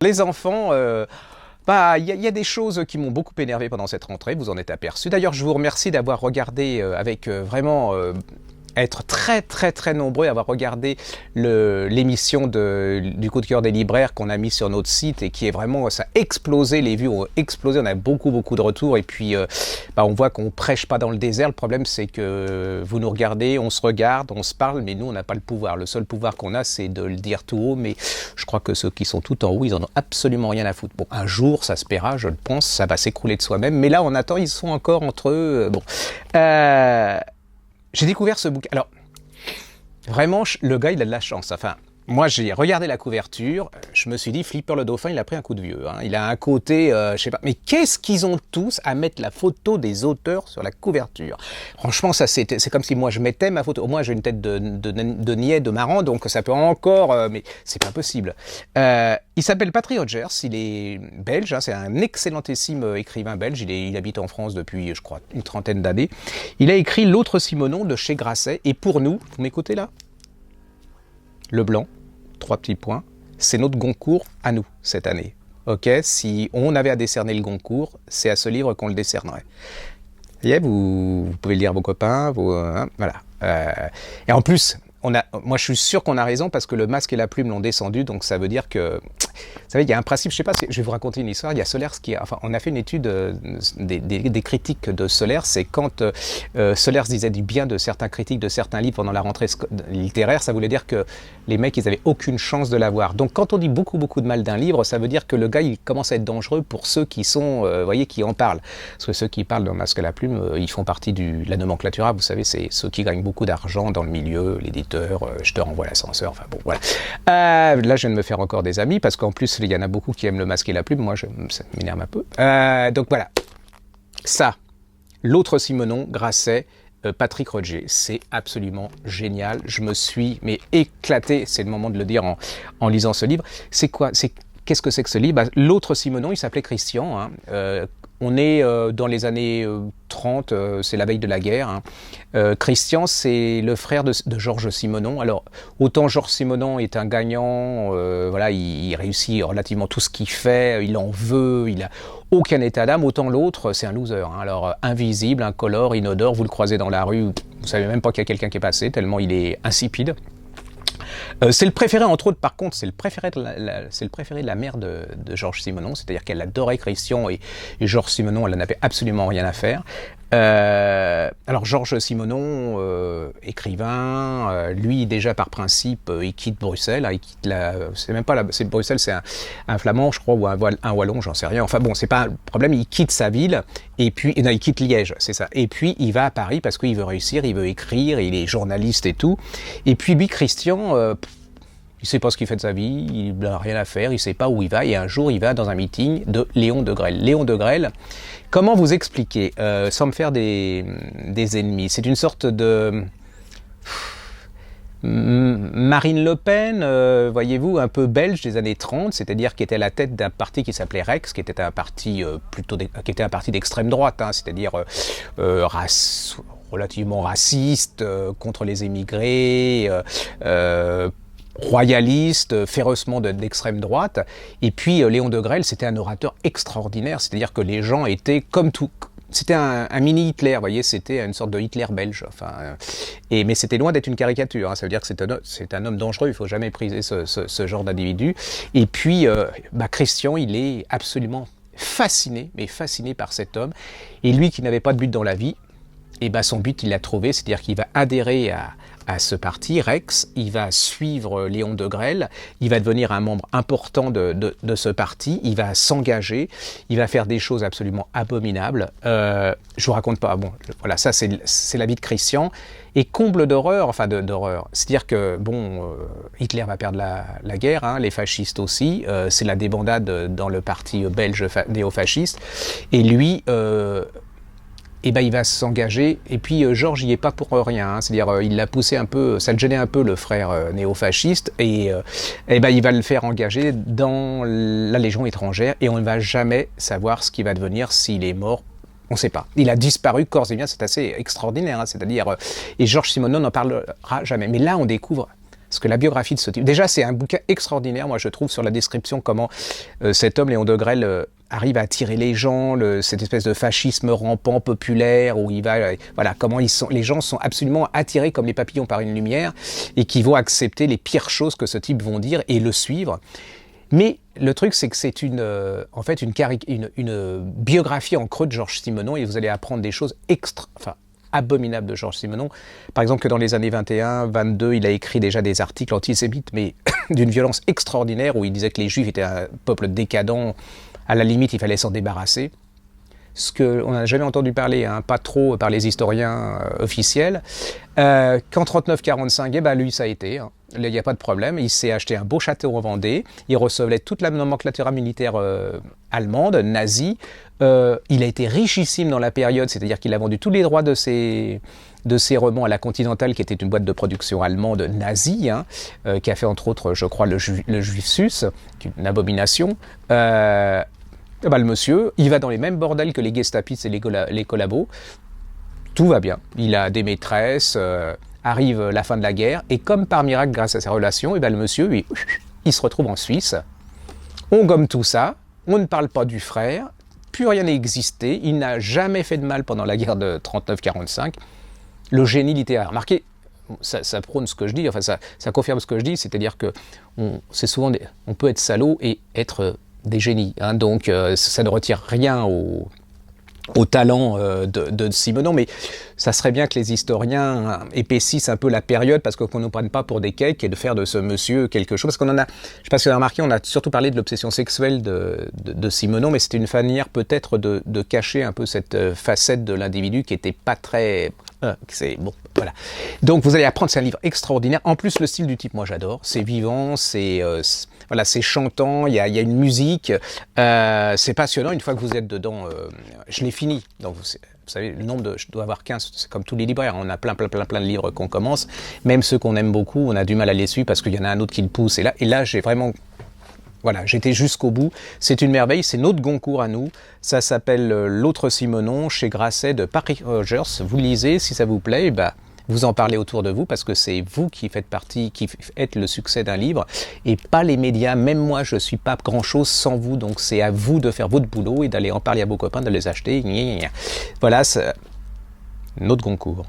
Les enfants, il y a des choses qui m'ont beaucoup énervé pendant cette rentrée, vous en êtes aperçus. D'ailleurs, je vous remercie d'avoir regardé avec vraiment être très très très nombreux à avoir regardé l'émission du coup de cœur des libraires qu'on a mis sur notre site et qui est vraiment, ça a explosé, les vues ont explosé, on a beaucoup de retours et puis on voit qu'on prêche pas dans le désert. Le problème c'est que vous nous regardez, on se regarde, on se parle, mais nous on n'a pas le pouvoir. Le seul pouvoir qu'on a c'est de le dire tout haut, mais je crois que ceux qui sont tout en haut, ils en ont absolument rien à foutre. Bon, un jour ça se paiera, je le pense, ça va s'écrouler de soi-même, mais là on attend, ils sont encore entre eux. J'ai découvert ce bouquin. Alors, vraiment, le gars, il a de la chance. Enfin, moi, j'ai regardé la couverture, je me suis dit, Flipper le dauphin, il a pris un coup de vieux. Hein. Il a un côté, je sais pas, mais qu'est-ce qu'ils ont tous à mettre la photo des auteurs sur la couverture? Franchement, ça, c'est comme si moi, je mettais ma photo. Au moins, j'ai une tête de niais, de marrant, donc ça peut encore, mais c'est pas possible. Il s'appelle Patrick Rogers, il est belge, hein, c'est un excellentissime écrivain belge, il habite en France depuis, je crois, une trentaine d'années. Il a écrit L'autre Simonon de chez Grasset, et pour nous, vous m'écoutez là? Le blanc, 3 petits points, c'est notre Goncourt à nous, cette année. Ok, si on avait à décerner le Goncourt, c'est à ce livre qu'on le décernerait. Vous pouvez le dire à vos copains, voilà. Et en plus, moi je suis sûr qu'on a raison parce que le Masque et la Plume l'ont descendu, donc ça veut dire que, vous savez, il y a un principe, je sais pas, je vais vous raconter une histoire, il y a Solers on a fait une étude des critiques de Solers, c'est quand Solers disait du bien de certains critiques de certains livres pendant la rentrée littéraire, ça voulait dire que les mecs, ils avaient aucune chance de l'avoir. Donc quand on dit beaucoup de mal d'un livre, ça veut dire que le gars, il commence à être dangereux pour ceux qui sont, qui en parlent. Parce que ceux qui parlent dans Masque et la Plume, ils font partie de la nomenclatura, vous savez, c'est ceux qui gagnent beaucoup d'argent dans le milieu, l'éditeur, je te renvoie l'ascenseur, enfin bon, voilà. Là, je viens de me faire encore des amis, parce qu'en plus, il y en a beaucoup qui aiment le Masque et la Plume, moi, ça m'énerve un peu. Donc voilà, ça, L'autre Simonon, Grasset, Patrick Roger, c'est absolument génial. Je me suis éclaté, c'est le moment de le dire en lisant ce livre. Qu'est-ce que c'est que ce livre? L'autre Simonon, il s'appelait Christian. Hein. On est dans les années 30, c'est la veille de la guerre. Hein. Christian, c'est le frère de Georges Simenon. Alors, autant Georges Simenon est un gagnant, il réussit relativement tout ce qu'il fait, il en veut, il a aucun état d'âme, autant l'autre, c'est un loser. Hein. Alors, invisible, incolore, inodore, vous le croisez dans la rue, vous savez même pas qu'il y a quelqu'un qui est passé, tellement il est insipide. C'est le préféré, entre autres, par contre, c'est le préféré de la mère de Georges Simenon, c'est-à-dire qu'elle adorait Christian et Georges Simenon, elle n'en avait absolument rien à faire. Alors Georges Simenon, écrivain, lui déjà par principe, il quitte Bruxelles, hein, il quitte c'est Bruxelles, c'est un flamand, je crois, ou un wallon, j'en sais rien. Enfin bon, c'est pas un problème, il quitte sa ville et puis il quitte Liège, c'est ça. Et puis il va à Paris parce qu'il veut réussir, il veut écrire, il est journaliste et tout. Et puis lui, Christian, il sait pas ce qu'il fait de sa vie, il n'a rien à faire, il sait pas où il va, et un jour il va dans un meeting de Léon Degrelle. Léon Degrelle, comment vous expliquer, sans me faire des ennemis, c'est une sorte de Marine Le Pen, voyez-vous, un peu belge des années 30, c'est-à-dire qui était à la tête d'un parti qui s'appelait Rex, qui était un parti qui était un parti d'extrême droite, hein, c'est-à-dire relativement raciste, contre les émigrés, royaliste, férocement d'extrême droite. Et puis Léon Degrelle, c'était un orateur extraordinaire, c'est-à-dire que les gens étaient comme tout. C'était un mini Hitler, vous voyez, c'était une sorte de Hitler belge. Enfin, mais c'était loin d'être une caricature, hein, ça veut dire que c'est un homme dangereux, il ne faut jamais mépriser ce genre d'individu. Et puis, Christian, il est absolument fasciné par cet homme. Et lui qui n'avait pas de but dans la vie, son but, il l'a trouvé, c'est-à-dire qu'il va adhérer à ce parti, Rex, il va suivre Léon Degrelle, il va devenir un membre important de ce parti, il va s'engager, il va faire des choses absolument abominables. Je vous raconte pas, voilà, ça c'est la vie de Christian, et comble d'horreur, d'horreur, c'est-à-dire que, Hitler va perdre la guerre, hein, les fascistes aussi, c'est la débandade dans le parti belge néo-fasciste, et lui, il va s'engager, et puis Georges n'y est pas pour rien, hein. C'est-à-dire il l'a poussé un peu, ça le gênait un peu le frère néo-fasciste, et il va le faire engager dans la Légion étrangère, et on ne va jamais savoir ce qu'il va devenir s'il est mort. On ne sait pas. Il a disparu corps et bien, c'est assez extraordinaire, hein. C'est-à-dire, et Georges Simenon n'en parlera jamais. Mais là, on découvre Parce que la biographie de ce type, déjà c'est un bouquin extraordinaire, moi je trouve, sur la description comment cet homme, Léon Degrelle, arrive à attirer les gens, cette espèce de fascisme rampant, populaire, où il va, voilà, comment les gens sont absolument attirés comme les papillons par une lumière, et qui vont accepter les pires choses que ce type vont dire et le suivre. Mais le truc, c'est que c'est en fait une biographie en creux de Georges Simenon, et vous allez apprendre des choses abominable de Georges Simenon. Par exemple, que dans les années 21, 22, il a écrit déjà des articles antisémites, mais d'une violence extraordinaire, où il disait que les Juifs étaient un peuple décadent, à la limite, il fallait s'en débarrasser. Ce qu'on n'a jamais entendu parler, hein, pas trop par les historiens officiels. Qu'en 39-45, lui, ça a été. Hein. Il n'y a pas de problème. Il s'est acheté un beau château en Vendée. Il recevait toute la nomenclature militaire allemande, nazie. Il a été richissime dans la période, c'est-à-dire qu'il a vendu tous les droits de ses romans à la Continentale, qui était une boîte de production allemande nazie, hein, qui a fait entre autres, je crois, le Juif Sus, une abomination. Le monsieur, il va dans les mêmes bordels que les gestapistes et les collabos. Tout va bien. Il a des maîtresses, arrive la fin de la guerre, et comme par miracle, grâce à ses relations, le monsieur, il se retrouve en Suisse. On gomme tout ça, on ne parle pas du frère, plus rien n'a existé, il n'a jamais fait de mal pendant la guerre de 39-45. Le génie littéraire. Remarquez, ça prône ce que je dis, enfin ça confirme ce que je dis, c'est-à-dire que on peut être salaud et être des génies, hein, donc ça ne retire rien au talent de Simenon, mais ça serait bien que les historiens épaississent un peu la période, parce qu'on ne nous prenne pas pour des cakes, et de faire de ce monsieur quelque chose, parce qu'on en a, je ne sais pas si vous avez remarqué, on a surtout parlé de l'obsession sexuelle de Simenon, mais c'était une manière peut-être de cacher un peu cette facette de l'individu qui n'était pas très... c'est bon, voilà. Donc vous allez apprendre, c'est un livre extraordinaire. En plus, le style du type, moi j'adore. C'est vivant, c'est chantant, il y a une musique, c'est passionnant. Une fois que vous êtes dedans, je l'ai fini. Donc vous savez, le nombre je dois avoir 15, c'est comme tous les libraires. On a plein de livres qu'on commence, même ceux qu'on aime beaucoup, on a du mal à les suivre parce qu'il y en a un autre qui le pousse. Et là, j'ai vraiment... Voilà, j'étais jusqu'au bout. C'est une merveille, c'est notre Goncourt à nous. Ça s'appelle L'autre Simenon, chez Grasset de Patrick Rogers. Vous lisez, si ça vous plaît, vous en parlez autour de vous, parce que c'est vous qui êtes le succès d'un livre, et pas les médias. Même moi, je ne suis pas grand-chose sans vous, donc c'est à vous de faire votre boulot et d'aller en parler à vos copains, de les acheter. Voilà, c'est notre Goncourt.